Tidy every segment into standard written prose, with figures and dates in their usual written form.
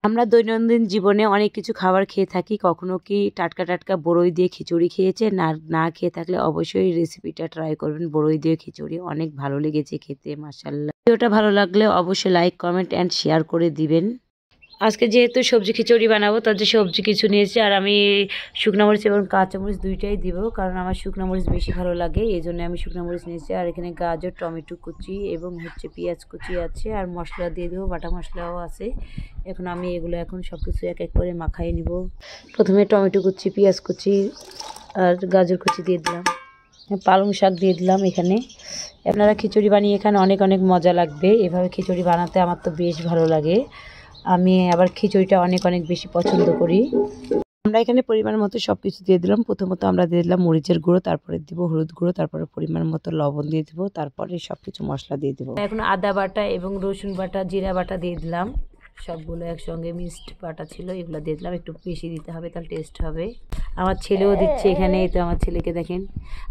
আমরা দৈনন্দিন জীবনে অনেক কিছু খাবার খেয়ে থাকি। কখনো কি টাটকা টাটকা বড়ই দিয়ে খিচুড়ি খেয়েছেন? না খেয়ে থাকলে অবশ্যই রেসিপিটা ট্রাই করবেন। বড়ই দিয়ে খিচুড়ি অনেক ভালো লেগেছে খেতে, মাশাআল্লাহ। ভিডিওটা ভালো লাগলে অবশ্যই লাইক, কমেন্ট অ্যান্ড শেয়ার করে দিবেন। আজকে যেহেতু সবজি খিচুড়ি বানাবো, তার যে সবজি কিছু নিয়েছি, আর আমি শুকনো মরিচ এবং কাঁচা মরিচ দুইটাই দিব, কারণ আমার শুকনো মরিচ বেশি ভালো লাগে, এই জন্য আমি শুকনো মরিচ নিয়েছি। আর এখানে গাজর, টমেটো কুচি এবং পেঁয়াজ কুচি আছে, আর মশলা দিয়ে দেবো, বাটা মশলাও আছে। এখন আমি এগুলো সব কিছু এক এক করে মাখাই নিব। প্রথমে টমেটো কুচি, পেঁয়াজ কুচি আর গাজর কুচি দিয়ে দিলাম, পালং শাক দিয়ে দিলাম। এখানে আপনারা খিচুড়ি বানিয়ে এখানে অনেক অনেক মজা লাগবে। এভাবে খিচুড়ি বানাতে আমার তো বেশ ভালো লাগে। আমি আবার খিচুড়িটা অনেক অনেক বেশি পছন্দ করি। আমরা এখানে পরিমাণ মতো সব কিছু দিয়ে দিলাম। প্রথমত আমরা দিয়ে দিলাম মরিচের গুঁড়ো, তারপরে দিব হলুদ গুঁড়ো, তারপরে পরিমাণ মতো লবণ দিয়ে দিব, তারপরে সব কিছু মশলা দিয়ে দিব। এখন আদা বাটা এবং রসুন বাটা, জিরা বাটা দিয়ে দিলাম। সবগুলো একসঙ্গে মিক্সড বাটা ছিল, এগুলো দিয়ে দিলাম। একটু বেশি দিতে হবে, তাহলে টেস্ট হবে। আমার ছেলেও দিচ্ছে এখানে, এই তো আমার ছেলেকে দেখেন।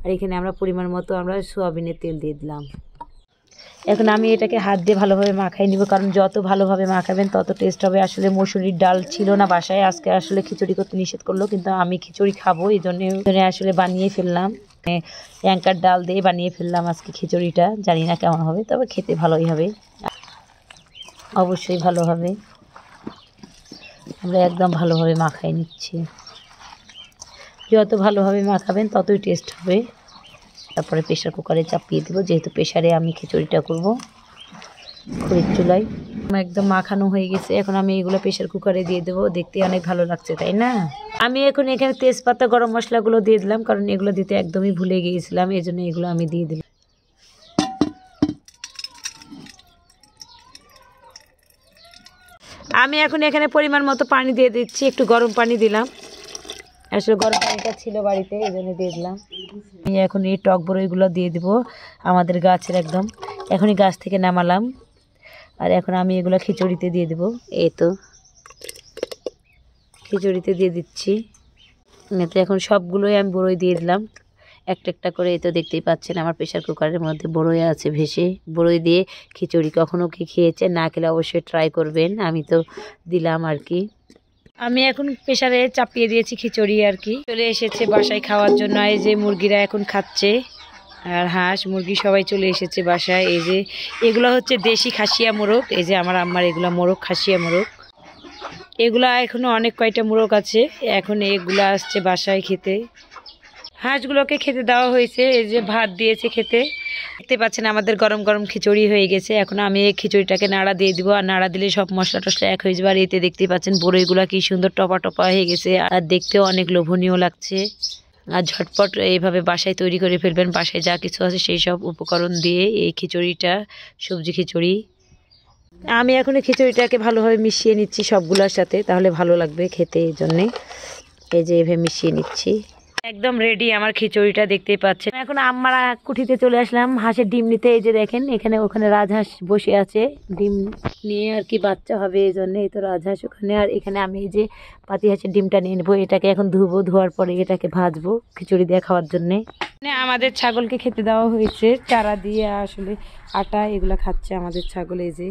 আর এখানে আমরা পরিমাণ মতো সোয়াবিনের তেল দিয়ে দিলাম। এখন আমি এটাকে হাত দিয়ে ভালোভাবে মাখাই নিব, কারণ যত ভালোভাবে মাখাবেন তত টেস্ট হবে। আসলে মসুরির ডাল ছিল না বাসায়, আজকে আসলে খিচুড়ি করতে নিষেধ করলো, কিন্তু আমি খিচুড়ি খাবো, এই জন্য আসলে বানিয়ে ফেললাম। অ্যাঙ্কার ডাল দিয়ে বানিয়ে ফেললাম আজকে খিচুড়িটা। জানি না কেমন হবে, তবে খেতে ভালোই হবে, অবশ্যই ভালো হবে। আমরা একদম ভালোভাবে মাখাই নিচ্ছি। যত ভালোভাবে মাখাবেন ততই টেস্ট হবে। তারপরে প্রেশার কুকারে চাপিয়ে দেবো, যেহেতু প্রেশারে আমি খিচুড়িটা করব খড়ির চুলায়। একদম মাখানো হয়ে গেছে। এখন আমি এগুলো প্রেশার কুকারে দিয়ে দেবো। দেখতে অনেক ভালো লাগছে, তাই না? আমি এখন এখানে তেজপাতা, গরম মশলাগুলো দিয়ে দিলাম, কারণ এগুলো দিতে একদমই ভুলে গিয়েছিলাম, এই জন্য এগুলো আমি দিয়ে দিলাম। আমি এখন এখানে পরিমাণ মতো পানি দিয়ে দিচ্ছি, একটু গরম পানি দিলাম। আসলে গরম পানিটা ছিল বাড়িতে, এই জন্য দিয়ে দিলাম। আমি এখন এই টক বড়ইগুলো দিয়ে দিব, আমাদের গাছের একদম এখনই গাছ থেকে নামালাম। আর এখন আমি এগুলো খিচুড়িতে দিয়ে দেব। এই তো খিচুড়িতে দিয়ে দিচ্ছি। এতে এখন সবগুলোই আমি বড়ই দিয়ে দিলাম একটা একটা করে। এই তো দেখতেই পাচ্ছেন আমার প্রেশার কুকারের মধ্যে বড়ই আছে ভেসে। বড়ই দিয়ে খিচুড়ি কখনো কি খেয়েছেন? না খেলে অবশ্যই ট্রাই করবেন। আমি তো দিলাম আর কি। আমি এখন প্রেশারে চাপিয়ে দিয়েছি খিচুড়ি আর কি। চলে এসেছে বাসায় খাওয়ার জন্য। এই যে মুরগিরা এখন খাচ্ছে, আর হাঁস মুরগি সবাই চলে এসেছে বাসায়। এই যে এগুলো হচ্ছে দেশি খাসিয়া মোরগ। এই যে আমার আম্মার এগুলো মোরগ, খাসিয়া মোরগ। এগুলা এখনো অনেক কয়টা মোরগ আছে, এখন এগুলা আসছে বাসায় খেতে। হাঁসগুলোকে খেতে দেওয়া হয়েছে, এই যে ভাত দিয়েছে খেতে। দেখতে পাচ্ছেন আমাদের গরম গরম খিচুড়ি হয়ে গেছে। এখন আমি এই খিচুড়িটাকে নাড়া দিয়ে দিব, আর নাড়া দিলে সব মশলা টশলা এক হয়ে যাবে। আর এতে দেখতেই পাচ্ছেন বড়ইগুলা কি সুন্দর টপা টপা হয়ে গেছে, আর দেখতেও অনেক লোভনীয় লাগছে। আর ঝটপট এইভাবে বাসায় তৈরি করে ফেলবেন। বাসায় যা কিছু আছে সেই সব উপকরণ দিয়ে এই খিচুড়িটা, সবজি খিচুড়ি। আমি এখন এই খিচুড়িটাকে ভালোভাবে মিশিয়ে নিচ্ছি সবগুলোর সাথে, তাহলে ভালো লাগবে খেতে, এই জন্যে এই যে এভাবে মিশিয়ে নিচ্ছি। একদম রেডি আমার খিচুড়িটা, দেখতেই পাচ্ছেন। এখন আমরা কুঠিতে চলে আসলাম হাঁসের ডিম নিতে। এই যে দেখেন এখানে ওখানে রাজহাঁস বসে আছে, ডিম নিয়ে আর কি বাচ্চা হবে, এই জন্য এই তো রাজহাঁস ওখানে। আর এখানে আমি এই যে পাতি হাঁসের ডিমটা নিয়ে নেবো। এটাকে এখন ধুবো, ধোয়ার পরে এটাকে ভাজবো খিচুড়ি দিয়ে খাওয়ার জন্যে। আমাদের ছাগলকে খেতে দেওয়া হয়েছে চারা দিয়ে, আসলে আটা এগুলা খাচ্ছে আমাদের ছাগল। এই যে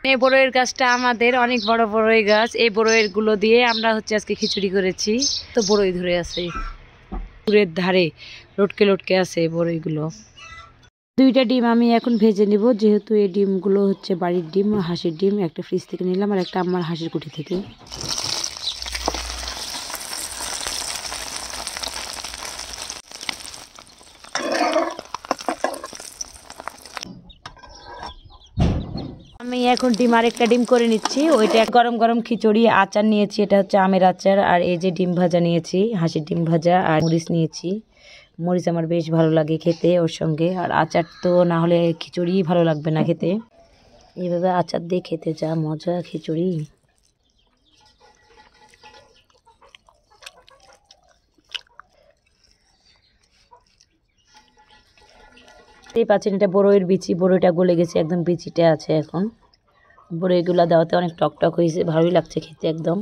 এই বড়ইয়ের গাছটা আমাদের অনেক বড় বড়ই গাছ। এই বড়ইয়ের গুলো দিয়ে আমরা আজকে খিচুড়ি করেছি। তো বড়ই ধরে আছে পুকুরের ধারে, লটকে লটকে আছে বড়ইগুলো। দুইটা ডিম আমি এখন ভেজে নিব, যেহেতু এই ডিমগুলো হচ্ছে বাড়ির ডিম, হাঁসের ডিম। একটা ফ্রিজ থেকে নিলাম, আর একটা আমার হাঁসের কুঠি থেকে। আমি এখন আরেকটা ডিম করে নিচ্ছি। ওইটা গরম গরম খিচুড়ি। আচার নিয়েছি, এটা হচ্ছে আমের আচার। আর এই যে ডিম ভাজা নিয়েছি, হাঁসের ডিম ভাজা। আর মরিচ নিয়েছি, মরিচ আমার বেশ ভালো লাগে খেতে ওর সঙ্গে। আর আচার তো না হলে খিচুড়ি ভালো লাগবে না খেতে। এইভাবে আচার দিয়ে খেতে যা মজা খিচুড়ি। দেখতেই পাচ্ছেন এটা বড়ইয়ের বিচি। বড়ইটা গলে গেছে, একদম বিচিটা আছে এখন। বড়ইগুলা দেওয়াতে অনেক টক টক হয়েছে, ভালোই লাগছে খেতে একদম।